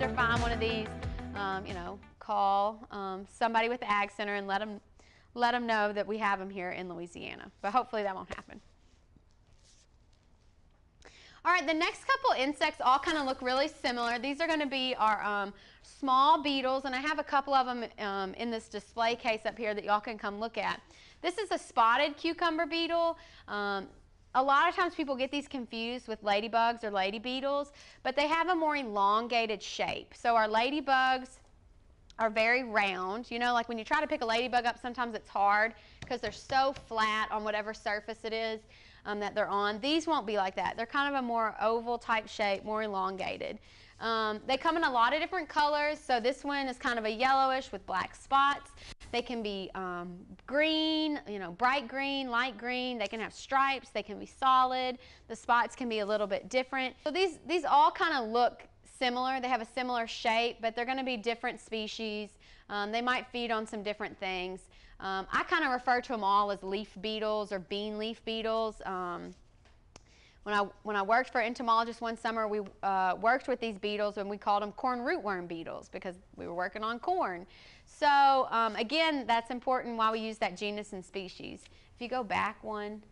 or find one of these, you know, call somebody with the Ag Center and let them know that we have them here in Louisiana. But hopefully that won't happen. All right, the next couple insects all kind of look really similar. These are going to be our small beetles, and I have a couple of them in this display case up here that y'all can come look at. This is a spotted cucumber beetle. A lot of times people get these confused with ladybugs or lady beetles, but they have a more elongated shape. So our ladybugs are very round. You know, like when you try to pick a ladybug up, sometimes it's hard because they're so flat on whatever surface it is that they're on. These won't be like that. They're kind of a more oval type shape, more elongated. They come in a lot of different colors. So this one is kind of a yellowish with black spots. They can be green, you know, bright green, light green. They can have stripes. They can be solid. The spots can be a little bit different. So these all kind of look similar. They have a similar shape, but they're going to be different species. They might feed on some different things. I kind of refer to them all as leaf beetles or bean leaf beetles. When I worked for entomologists one summer, we worked with these beetles and we called them corn rootworm beetles because we were working on corn. So again, that's important why we use that genus and species. If you go back one.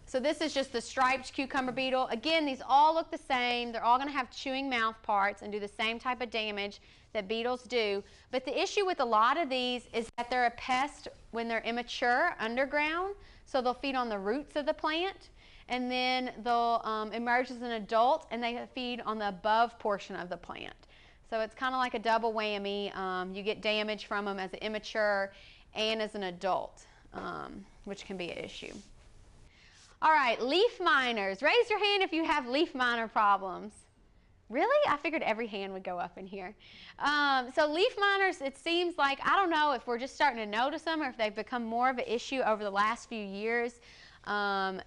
So this is just the striped cucumber beetle. Again, these all look the same. They're all going to have chewing mouth parts and do the same type of damage that beetles do. But the issue with a lot of these is that they're a pest when they're immature underground. So they'll feed on the roots of the plant. And then they'll emerge as an adult and they feed on the above portion of the plant. So it's kind of like a double whammy. You get damage from them as an immature and as an adult, which can be an issue. All right, leaf miners. Raise your hand if you have leaf miner problems. Really? I figured every hand would go up in here. So leaf miners, it seems like, I don't know if we're just starting to notice them or if they've become more of an issue over the last few years.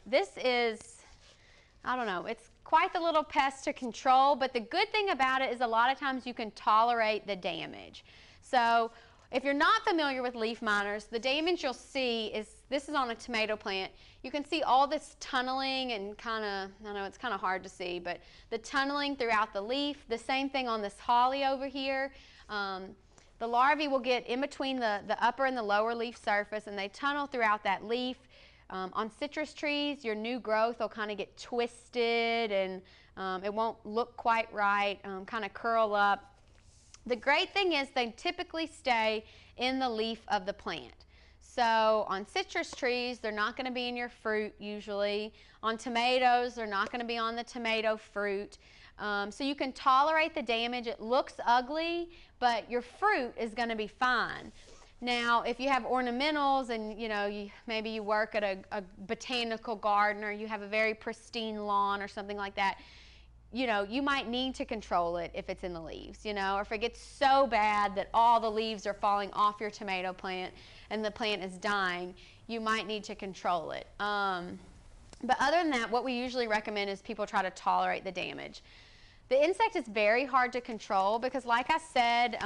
This is, I don't know, it's quite the little pest to control, but the good thing about it is a lot of times you can tolerate the damage. So if you're not familiar with leaf miners, the damage you'll see is, this is on a tomato plant. You can see all this tunneling and kind of, I know it's kind of hard to see, but the tunneling throughout the leaf. The same thing on this holly over here. The larvae will get in between the upper and the lower leaf surface and they tunnel throughout that leaf. On citrus trees, your new growth will kind of get twisted and it won't look quite right, kind of curl up. The great thing is they typically stay in the leaf of the plant. So on citrus trees, they're not going to be in your fruit usually. On tomatoes, they're not going to be on the tomato fruit. So you can tolerate the damage. It looks ugly, but your fruit is going to be fine. Now, if you have ornamentals and, you know, maybe you work at a botanical garden or you have a very pristine lawn or something like that, you know, you might need to control it if it's in the leaves, you know, or if it gets so bad that all the leaves are falling off your tomato plant and the plant is dying, you might need to control it. But other than that, what we usually recommend is people try to tolerate the damage. The insect is very hard to control because, like I said,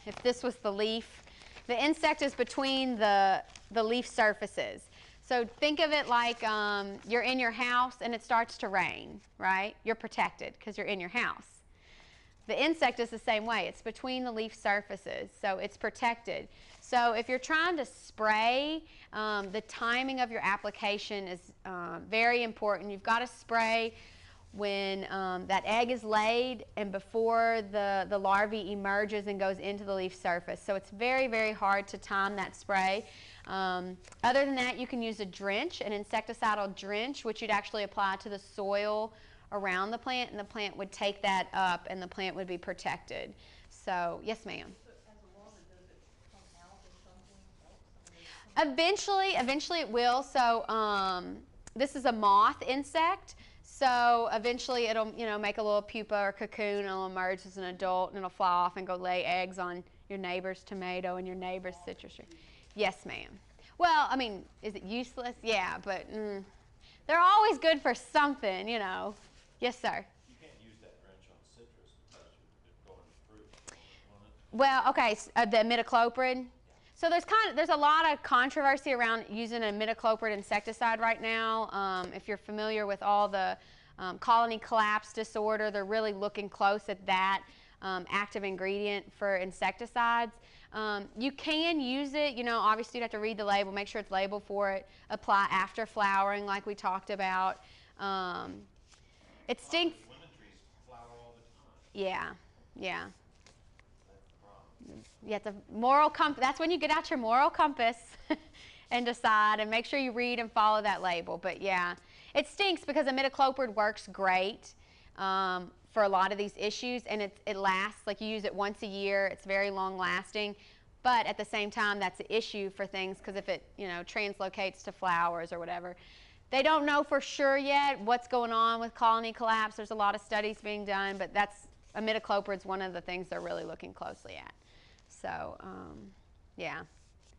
if this was the leaf, the insect is between the leaf surfaces. So think of it like you're in your house and it starts to rain, right? You're protected because you're in your house. The insect is the same way. It's between the leaf surfaces, so it's protected. So if you're trying to spray, the timing of your application is very important. You've got to spray when that egg is laid and before the larvae emerges and goes into the leaf surface. So it's very, very hard to time that spray. Other than that, you can use a drench, an insecticidal drench, which you'd actually apply to the soil around the plant, and the plant would take that up and the plant would be protected. So, yes, ma'am. Eventually it will. So this is a moth insect. So eventually it'll, you know, make a little pupa or cocoon and it'll emerge as an adult and it'll fly off and go lay eggs on your neighbor's tomato and your neighbor's citrus tree. Yes, ma'am. Well, I mean, is it useless? Yeah, but they're always good for something, you know. Yes, sir. You can't use that drench on citrus because you're going to fruit. Well, okay, the imidacloprid. So there's a lot of controversy around using a imidacloprid insecticide right now. If you're familiar with all the colony collapse disorder, they're really looking close at that. active ingredient for insecticides. You can use it, obviously you'd have to read the label, make sure it's labeled for it, apply after flowering like we talked about. It stinks. Lemon trees flower all the time. Yeah, yeah. That's the problem. You have to moral compass. That's when you get out your moral compass and decide, and make sure you read and follow that label. But yeah, it stinks because imidacloprid works great for a lot of these issues, and it lasts, like you use it once a year. It's very long lasting, but at the same time, that's an issue for things because if it translocates to flowers or whatever. They don't know for sure yet what's going on with colony collapse. There's a lot of studies being done, but imidacloprid is one of the things they're really looking closely at. So, yeah,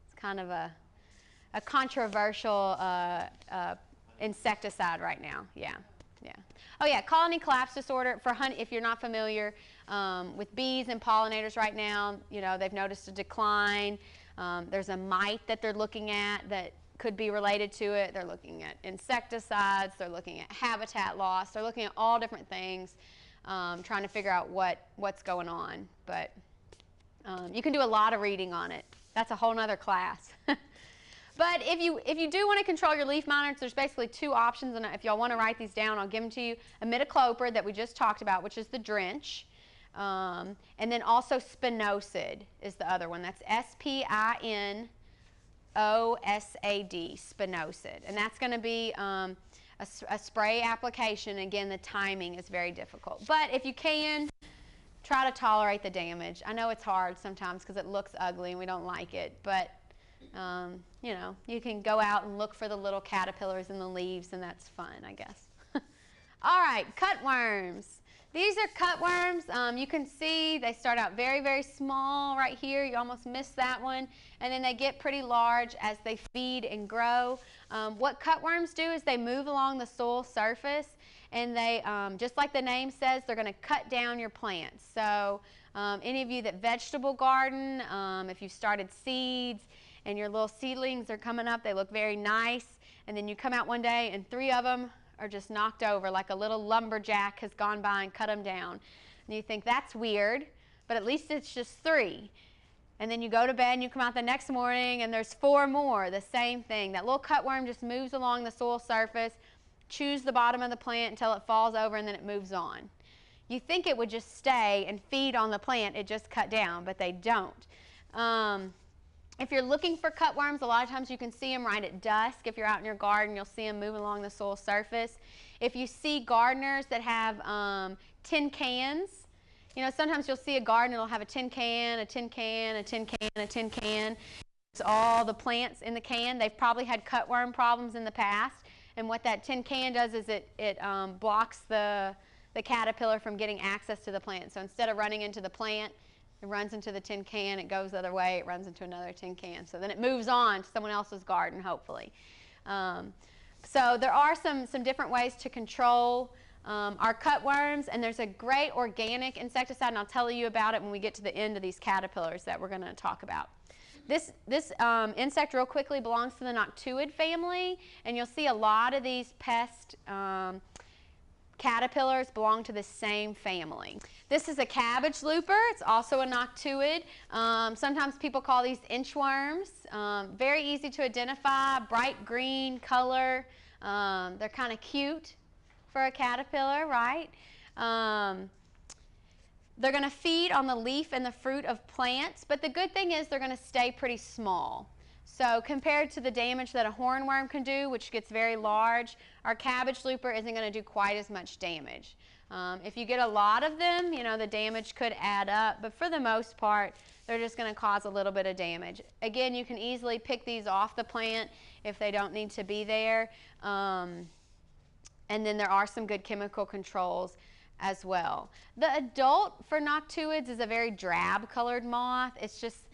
it's kind of a controversial insecticide right now. Yeah, yeah. Oh yeah, colony collapse disorder for honey. If you're not familiar with bees and pollinators right now, they've noticed a decline. There's a mite that they're looking at that could be related to it. They're looking at insecticides. They're looking at habitat loss. They're looking at all different things, trying to figure out what's going on. But you can do a lot of reading on it. That's a whole nother class. But if you do want to control your leaf miners, there's basically two options, and if y'all want to write these down, I'll give them to you. Imidacloprid that we just talked about, which is the drench, and then also spinosad is the other one. That's SPINOSAD, spinosad, and that's going to be a spray application. Again, the timing is very difficult, but if you can, try to tolerate the damage. I know it's hard sometimes because it looks ugly and we don't like it, but you can go out and look for the little caterpillars in the leaves, and that's fun, I guess. All right, cutworms. These are cutworms. You can see they start out very, very small right here. You almost missed that one. And then they get pretty large as they feed and grow. What cutworms do is they move along the soil surface, and they, just like the name says, they're going to cut down your plants. So any of you that vegetable garden, if you've started seeds, and your little seedlings are coming up, they look very nice, and then you come out one day and 3 of them are just knocked over, like a little lumberjack has gone by and cut them down. And you think, that's weird, but at least it's just 3. And then you go to bed and you come out the next morning and there's 4 more, the same thing. That little cutworm just moves along the soil surface, chews the bottom of the plant until it falls over, and then it moves on. You think it would just stay and feed on the plant it just cut down, but they don't. If you're looking for cutworms, a lot of times you can see them right at dusk. If you're out in your garden, you'll see them moving along the soil surface. If you see gardeners that have tin cans, sometimes you'll see a garden that'll have a tin can, a tin can, a tin can, a tin can. It's all the plants in the can. They've probably had cutworm problems in the past, and what that tin can does is it blocks the caterpillar from getting access to the plant. So instead of running into the plant, it runs into the tin can, it goes the other way, it runs into another tin can. So then it moves on to someone else's garden, hopefully. So there are some different ways to control our cutworms, and there's a great organic insecticide, and I'll tell you about it when we get to the end of these caterpillars that we're going to talk about. This insect, real quickly, belongs to the noctuid family, and you'll see a lot of these pest caterpillars belong to the same family. This is a cabbage looper. It's also a noctuid. Sometimes people call these inchworms. Very easy to identify, bright green color. They're kind of cute for a caterpillar, right? They're going to feed on the leaf and the fruit of plants, but the good thing is they're going to stay pretty small. So compared to the damage that a hornworm can do, which gets very large, our cabbage looper isn't going to do quite as much damage. If you get a lot of them, the damage could add up, but for the most part, they're just going to cause a little bit of damage. Again, you can easily pick these off the plant if they don't need to be there. And then there are some good chemical controls as well. The adult for noctuids is a very drab colored moth. It's just,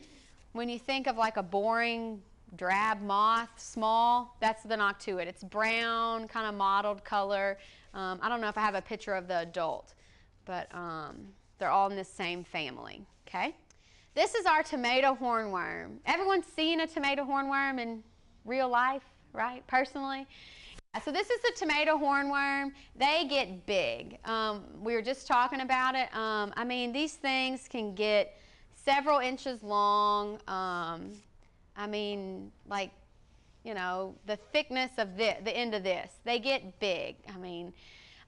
when you think of like a boring drab moth, small, that's the noctuid. It's brown, kind of mottled color. I don't know if I have a picture of the adult, but they're all in the same family, okay? This is our tomato hornworm. Everyone's seen a tomato hornworm in real life, right? Personally. So this is the tomato hornworm. They get big. We were just talking about it. I mean, these things can get several inches long. I mean, like, you know, the thickness of the end of this. They get big. I mean,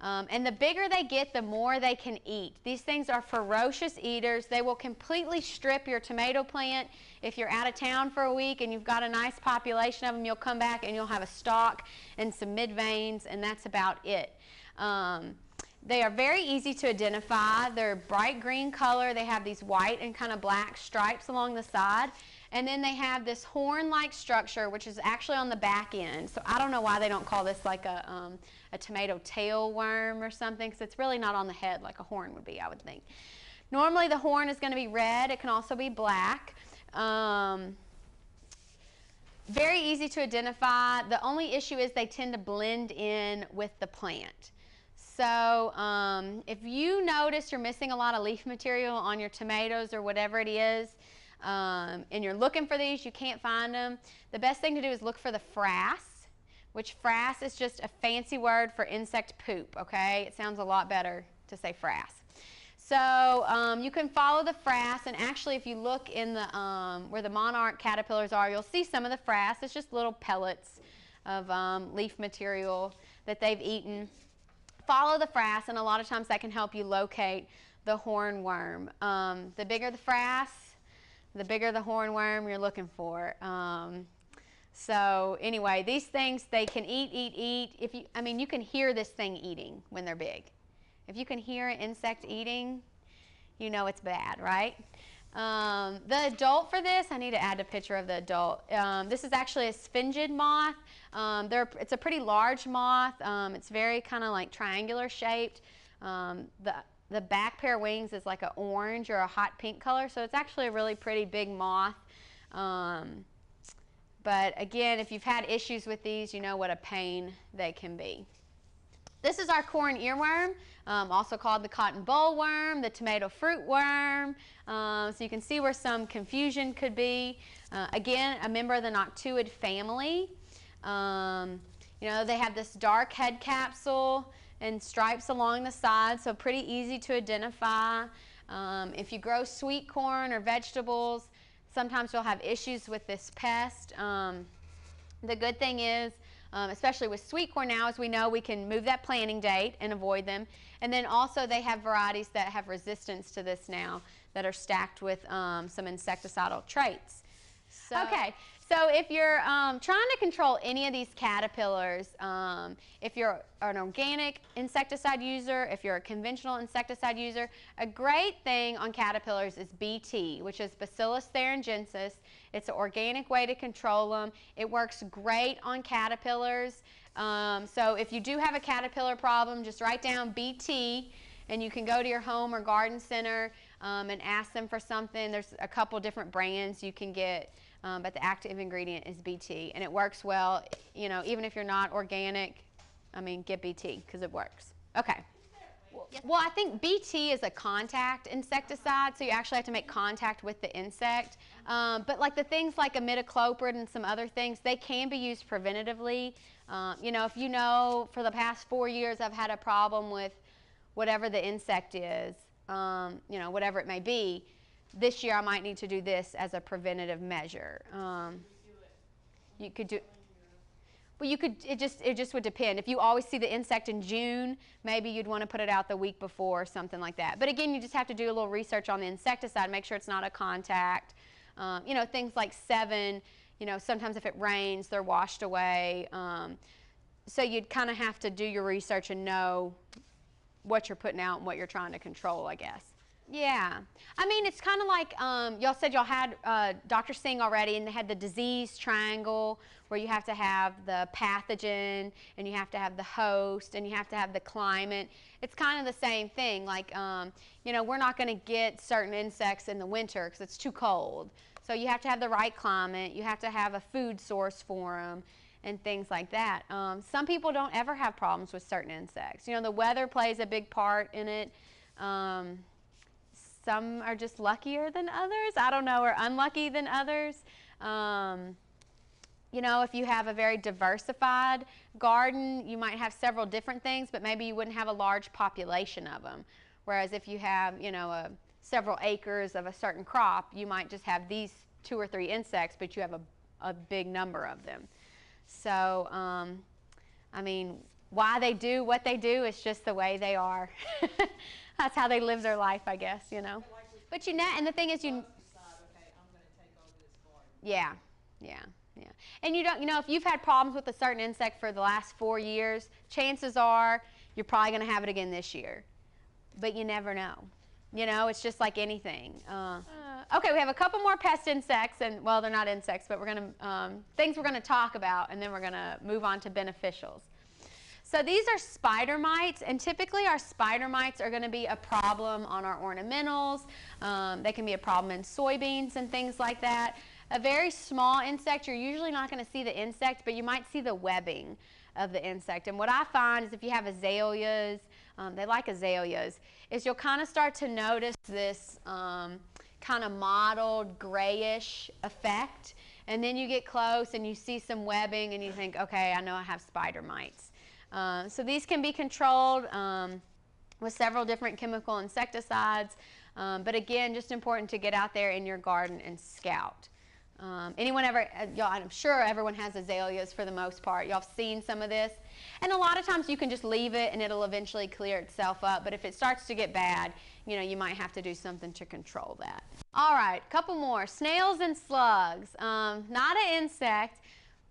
and the bigger they get, the more they can eat. These things are ferocious eaters. They will completely strip your tomato plant. If you're out of town for a week and you've got a nice population of them, you'll come back and you'll have a stalk and some mid-veins, and that's about it. They are very easy to identify. They're bright green color. They have these white and kind of black stripes along the side. And then they have this horn-like structure, which is actually on the back end. So I don't know why they don't call this like a tomato tailworm or something, because it's really not on the head like a horn would be, I would think. Normally the horn is going to be red. It can also be black. Very easy to identify. The only issue is they tend to blend in with the plant. So if you notice you're missing a lot of leaf material on your tomatoes or whatever it is, and you're looking for these, you can't find them, the best thing to do is look for the frass, which frass is just a fancy word for insect poop, okay? It sounds a lot better to say frass. So you can follow the frass, and actually if you look in the where the monarch caterpillars are, you'll see some of the frass. It's just little pellets of leaf material that they've eaten. Follow the frass, and a lot of times that can help you locate the hornworm. The bigger the frass, the bigger the hornworm you're looking for. So anyway, these things, they can eat. If you, I mean, you can hear this thing eating when they're big. If you can hear an insect eating, you know it's bad, right? The adult for this, I need to add a picture of the adult. This is actually a sphingid moth. It's a pretty large moth. It's very kind of like triangular shaped. The back pair of wings is like an orange or a hot pink color, so it's actually a really pretty big moth. But again, if you've had issues with these, you know what a pain they can be. This is our corn earworm, also called the cotton bollworm, the tomato fruit worm. So you can see where some confusion could be. Again, a member of the noctuid family. You know, they have this dark head capsule and stripes along the side, so pretty easy to identify. If you grow sweet corn or vegetables, sometimes you'll have issues with this pest. The good thing is, especially with sweet corn now, as we know, we can move that planting date and avoid them. And then also they have varieties that have resistance to this now that are stacked with some insecticidal traits. Okay, so if you're trying to control any of these caterpillars, if you're an organic insecticide user, if you're a conventional insecticide user, a great thing on caterpillars is BT, which is Bacillus thuringiensis. It's an organic way to control them. It works great on caterpillars. So if you do have a caterpillar problem, just write down BT, and you can go to your home or garden center and ask them for something. There's a couple different brands you can get. But the active ingredient is BT, and it works well. You know, even if you're not organic, I mean, get BT because it works. Okay. Well, I think BT is a contact insecticide, so you actually have to make contact with the insect. But like the things like imidacloprid and some other things, they can be used preventatively. You know, if you know for the past 4 years I've had a problem with whatever the insect is, you know, whatever it may be, this year I might need to do this as a preventative measure. You could do, well, you could, it just would depend. If you always see the insect in June, maybe you'd want to put it out the week before or something like that. But again, you just have to do a little research on the insecticide, make sure it's not a contact. You know, things like 7, you know, sometimes if it rains, they're washed away. So you'd kind of have to do your research and know what you're putting out and what you're trying to control, I guess. Yeah. I mean, it's kind of like y'all said y'all had Dr. Singh already, and they had the disease triangle where you have to have the pathogen, and you have to have the host, and you have to have the climate. It's kind of the same thing. Like, you know, we're not going to get certain insects in the winter because it's too cold. So you have to have the right climate. You have to have a food source for them and things like that. Some people don't ever have problems with certain insects. You know, the weather plays a big part in it. Some are just luckier than others, I don't know, or unlucky than others. you know, if you have a very diversified garden, you might have several different things, but maybe you wouldn't have a large population of them. Whereas if you have, you know, several acres of a certain crop, you might just have these 2 or 3 insects, but you have a big number of them. So, I mean, why they do what they do is just the way they are. That's how they live their life, I guess, you know. But you know, and the thing is, yeah. And you don't, you know, if you've had problems with a certain insect for the last 4 years, chances are you're probably going to have it again this year. But you never know. You know, it's just like anything. Okay, we have a couple more pest insects, and well, they're not insects, but we're going to things we're going to talk about, and then we're going to move on to beneficials. So these are spider mites, and typically our spider mites are going to be a problem on our ornamentals. They can be a problem in soybeans and things like that. A very small insect, you're usually not going to see the insect, but you might see the webbing of the insect. And what I find is if you have azaleas, they like azaleas, is you'll kind of start to notice this kind of mottled grayish effect. And then you get close and you see some webbing and you think, okay, I know I have spider mites. So these can be controlled with several different chemical insecticides. But again, just important to get out there in your garden and scout. Anyone ever, y'all, I'm sure everyone has azaleas for the most part. Y'all have seen some of this. And a lot of times you can just leave it and it'll eventually clear itself up. But if it starts to get bad, you know, you might have to do something to control that. All right, couple more. Snails and slugs. Not an insect,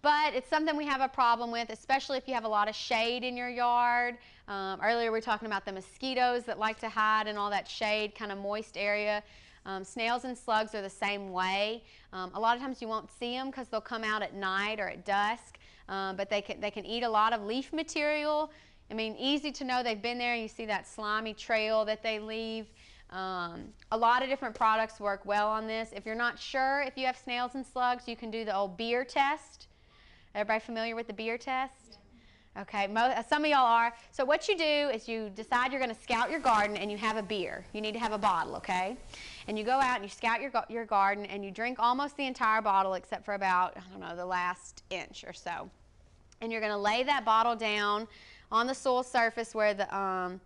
but it's something we have a problem with, especially if you have a lot of shade in your yard. Earlier we were talking about the mosquitoes that like to hide in all that shade, kind of moist area. Snails and slugs are the same way. A lot of times you won't see them because they'll come out at night or at dusk, but they can eat a lot of leaf material. I mean, easy to know they've been there. You see that slimy trail that they leave. A lot of different products work well on this. If you're not sure if you have snails and slugs, you can do the old beer test. Everybody familiar with the beer test? Okay, some of y'all are. So what you do is you decide you're going to scout your garden and you have a beer. You need to have a bottle, okay? And you go out and you scout your garden and you drink almost the entire bottle except for about, I don't know, the last inch or so. And you're going to lay that bottle down on the soil surface where the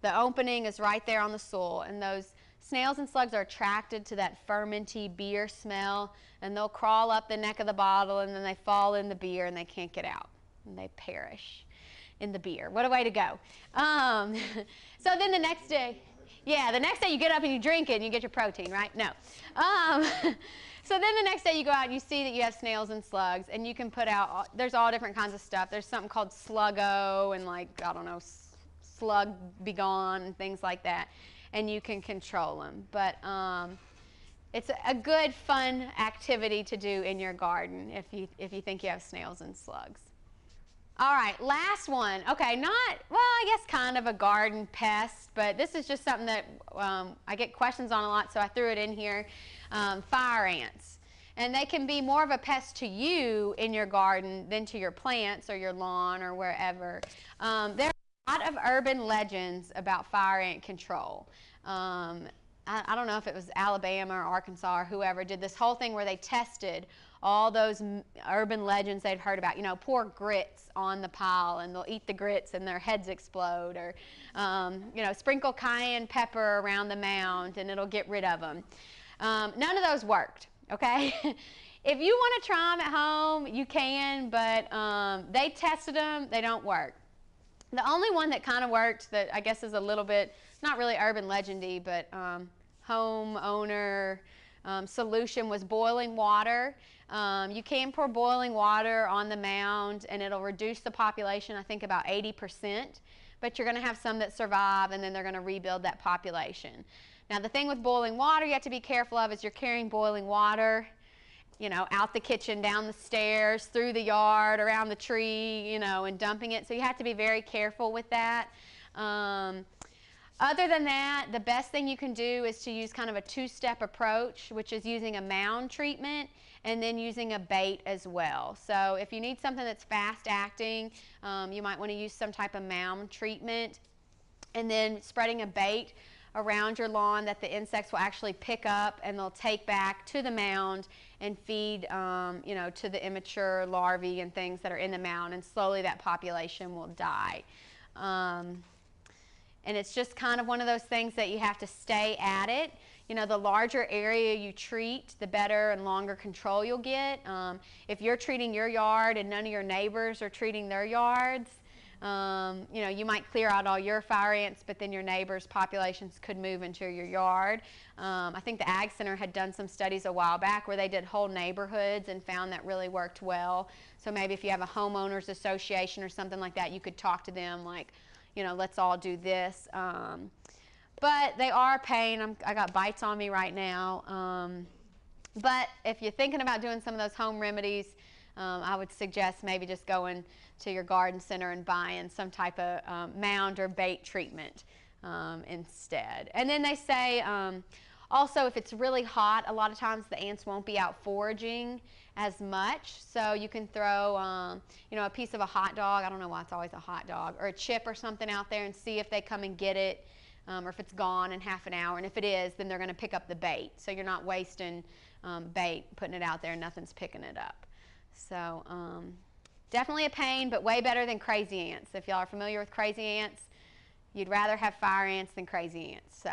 opening is right there on the soil. And those snails and slugs are attracted to that fermenty beer smell, and they'll crawl up the neck of the bottle and then they fall in the beer and they can't get out. And they perish in the beer. What a way to go. So then the next day, yeah, the next day you get up and you drink it and you get your protein, right? No. So then the next day you go out and you see that you have snails and slugs, and you can put out, there's all different kinds of stuff. There's something called Sluggo and like, I don't know, Slug Be Gone and things like that. And you can control them. But it's a good, fun activity to do in your garden if you think you have snails and slugs. All right, last one. Okay, well, I guess kind of a garden pest, but this is just something that I get questions on a lot, so I threw it in here. Fire ants. And they can be more of a pest to you in your garden than to your plants or your lawn or wherever. There are a lot of urban legends about fire ant control. I don't know if it was Alabama or Arkansas or whoever did this whole thing where they tested all those urban legends they'd heard about. You know, pour grits on the pile and they'll eat the grits and their heads explode. Or, you know, sprinkle cayenne pepper around the mound and it'll get rid of them. None of those worked, okay? If you want to try them at home, you can, but they tested them. They don't work. The only one that kind of worked that I guess is a little bit, not really urban legendy, but homeowner solution was boiling water. You can pour boiling water on the mound and it'll reduce the population, I think about 80%, but you're going to have some that survive and then they're going to rebuild that population. Now the thing with boiling water you have to be careful of is you're carrying boiling water, you know, out the kitchen, down the stairs, through the yard, around the tree, you know, and dumping it. So you have to be very careful with that. Other than that, the best thing you can do is to use kind of a two-step approach, which is using a mound treatment and then using a bait as well. So if you need something that's fast-acting, you might want to use some type of mound treatment and then spreading a bait around your lawn that the insects will actually pick up and they'll take back to the mound and feed, you know, to the immature larvae and things that are in the mound, and slowly that population will die. And it's just kind of one of those things that you have to stay at it. You know, the larger area you treat, the better and longer control you'll get. If you're treating your yard and none of your neighbors are treating their yards, you know, you might clear out all your fire ants, but then your neighbors' populations could move into your yard. I think the Ag Center had done some studies a while back where they did whole neighborhoods and found that really worked well. So maybe if you have a homeowners association or something like that, you could talk to them like, you know, let's all do this. But they are a pain. I got bites on me right now. But if you're thinking about doing some of those home remedies, I would suggest maybe just going to your garden center and buying some type of mound or bait treatment instead. And then they say also if it's really hot, a lot of times the ants won't be out foraging as much. So you can throw you know, a piece of a hot dog, I don't know why it's always a hot dog, or a chip or something out there and see if they come and get it, or if it's gone in half an hour. And if it is, then they're going to pick up the bait. So you're not wasting bait, putting it out there and nothing's picking it up. So definitely a pain, but way better than crazy ants. If y'all are familiar with crazy ants, you'd rather have fire ants than crazy ants. So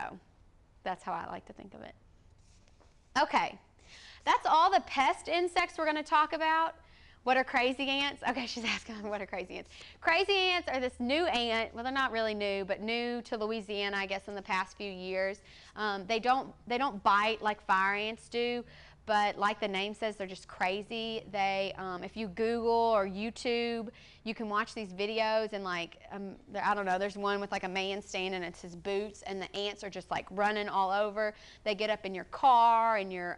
that's how I like to think of it. Okay, that's all the pest insects we're going to talk about. What are crazy ants? Okay, she's asking what are crazy ants. Crazy ants are this new ant. Well, they're not really new, but new to Louisiana, I guess, in the past few years. They don't bite like fire ants do, but like the name says, they're just crazy. They, if you Google or YouTube, you can watch these videos and like, I don't know, there's one with like a man standing and it's his boots and the ants are just like running all over. They get up in your car, in your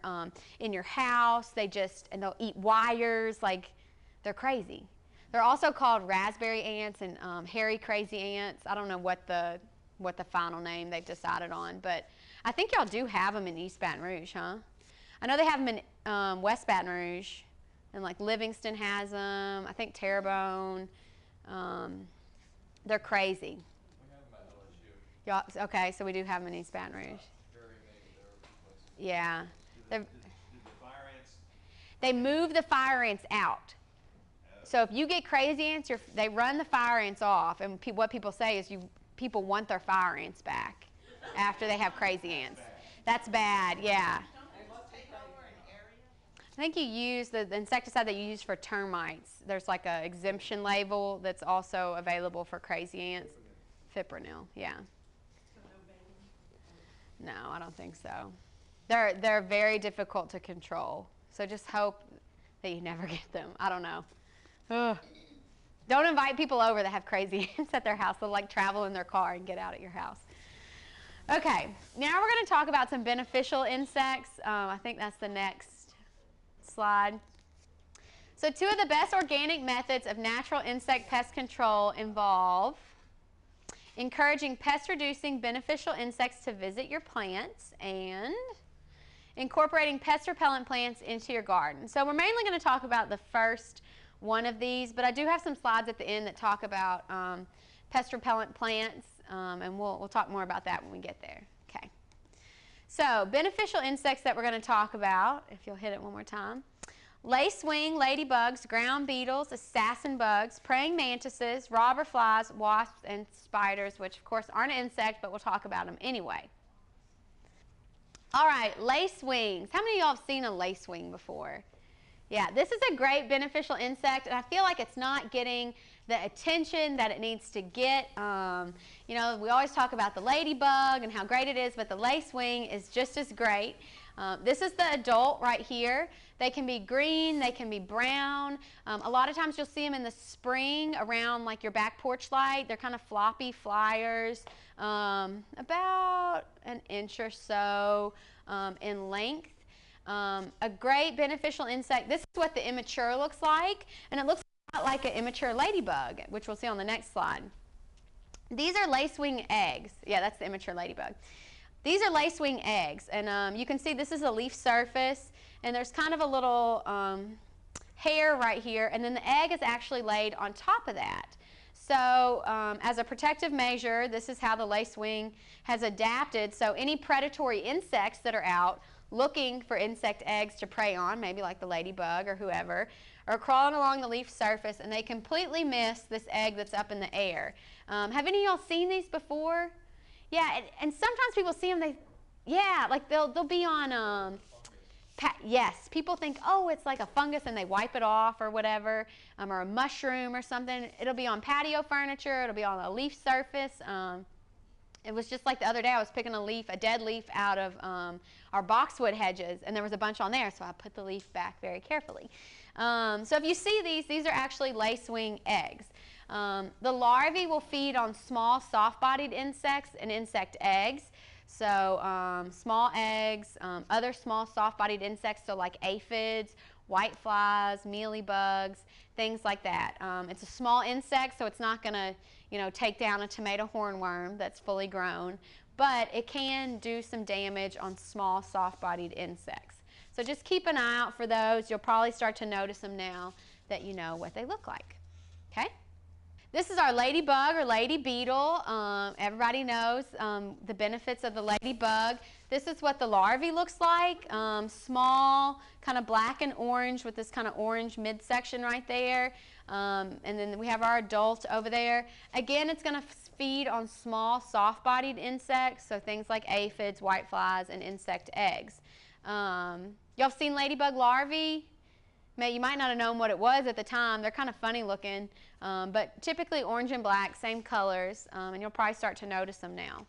house, and they'll eat wires, like they're crazy. They're also called raspberry ants and hairy crazy ants. I don't know what the final name they've decided on, but I think y'all do have them in East Baton Rouge, huh? I know they have them in West Baton Rouge, and like Livingston has them. I think Terrebonne. They're crazy. We have them at LSU. Y'all, okay, so we do have them in East Baton Rouge. Very maybe there are places. Yeah. Do the fire ants? They move the fire ants out. So if you get crazy ants, they run the fire ants off, and what people say is people want their fire ants back after they have crazy ants. That's bad, yeah. I think you use the insecticide that you use for termites. There's like an exemption label that's also available for crazy ants. Fipronil, yeah. No, I don't think so. They're very difficult to control. So just hope that you never get them. I don't know. Ugh. Don't invite people over that have crazy ants at their house. They'll like travel in their car and get out at your house. Okay, now we're going to talk about some beneficial insects. I think that's the next slide. So 2 of the best organic methods of natural insect pest control involve encouraging pest-reducing beneficial insects to visit your plants and incorporating pest repellent plants into your garden. So we're mainly going to talk about the first one of these, but I do have some slides at the end that talk about pest repellent plants, and we'll talk more about that when we get there. Okay. So beneficial insects that we're going to talk about, if you'll hit it one more time. Lacewing ladybugs, ground beetles, assassin bugs, praying mantises, robber flies, wasps, and spiders, which of course aren't an insect, but we'll talk about them anyway. All right, lacewings. How many of y'all have seen a lacewing before? Yeah, this is a great beneficial insect, and I feel like it's not getting the attention that it needs to get. You know, we always talk about the ladybug and how great it is, but the lacewing is just as great. This is the adult right here. They can be green, they can be brown. A lot of times you'll see them in the spring around like your back porch light. They're kind of floppy flyers, about an inch or so in length. A great beneficial insect. This is what the immature looks like, and it looks a lot like an immature ladybug, which we'll see on the next slide. These are lacewing eggs. Yeah, that's the immature ladybug. These are lacewing eggs, and you can see this is a leaf surface, and there's kind of a little hair right here, and then the egg is actually laid on top of that. So as a protective measure, this is how the lacewing has adapted. So any predatory insects that are out looking for insect eggs to prey on, maybe like the ladybug or whoever, are crawling along the leaf surface and they completely miss this egg that's up in the air. Have any of y'all seen these before? Yeah, and sometimes people see them, like they'll be on, yes, people think, oh, it's like a fungus and they wipe it off or whatever, or a mushroom or something. It'll be on patio furniture, it'll be on a leaf surface. It was just like the other day, I was picking a dead leaf out of our boxwood hedges, and there was a bunch on there, so I put the leaf back very carefully. So if you see these are actually lacewing eggs. The larvae will feed on small soft-bodied insects and insect eggs. So small eggs, other small soft-bodied insects, so like aphids, whiteflies, mealybugs, things like that. It's a small insect, so it's not going to, take down a tomato hornworm that's fully grown, but it can do some damage on small soft-bodied insects. So just keep an eye out for those. You'll probably start to notice them now that you know what they look like. Okay? This is our ladybug or lady beetle. Everybody knows the benefits of the ladybug. This is what the larvae looks like. Small, kind of black and orange with this kind of orange midsection right there. And then we have our adult over there. Again, it's going to feed on small, soft-bodied insects, so things like aphids, whiteflies, and insect eggs. Y'all seen ladybug larvae? You might not have known what it was at the time. They're kind of funny looking, but typically orange and black, same colors, and you'll probably start to notice them now.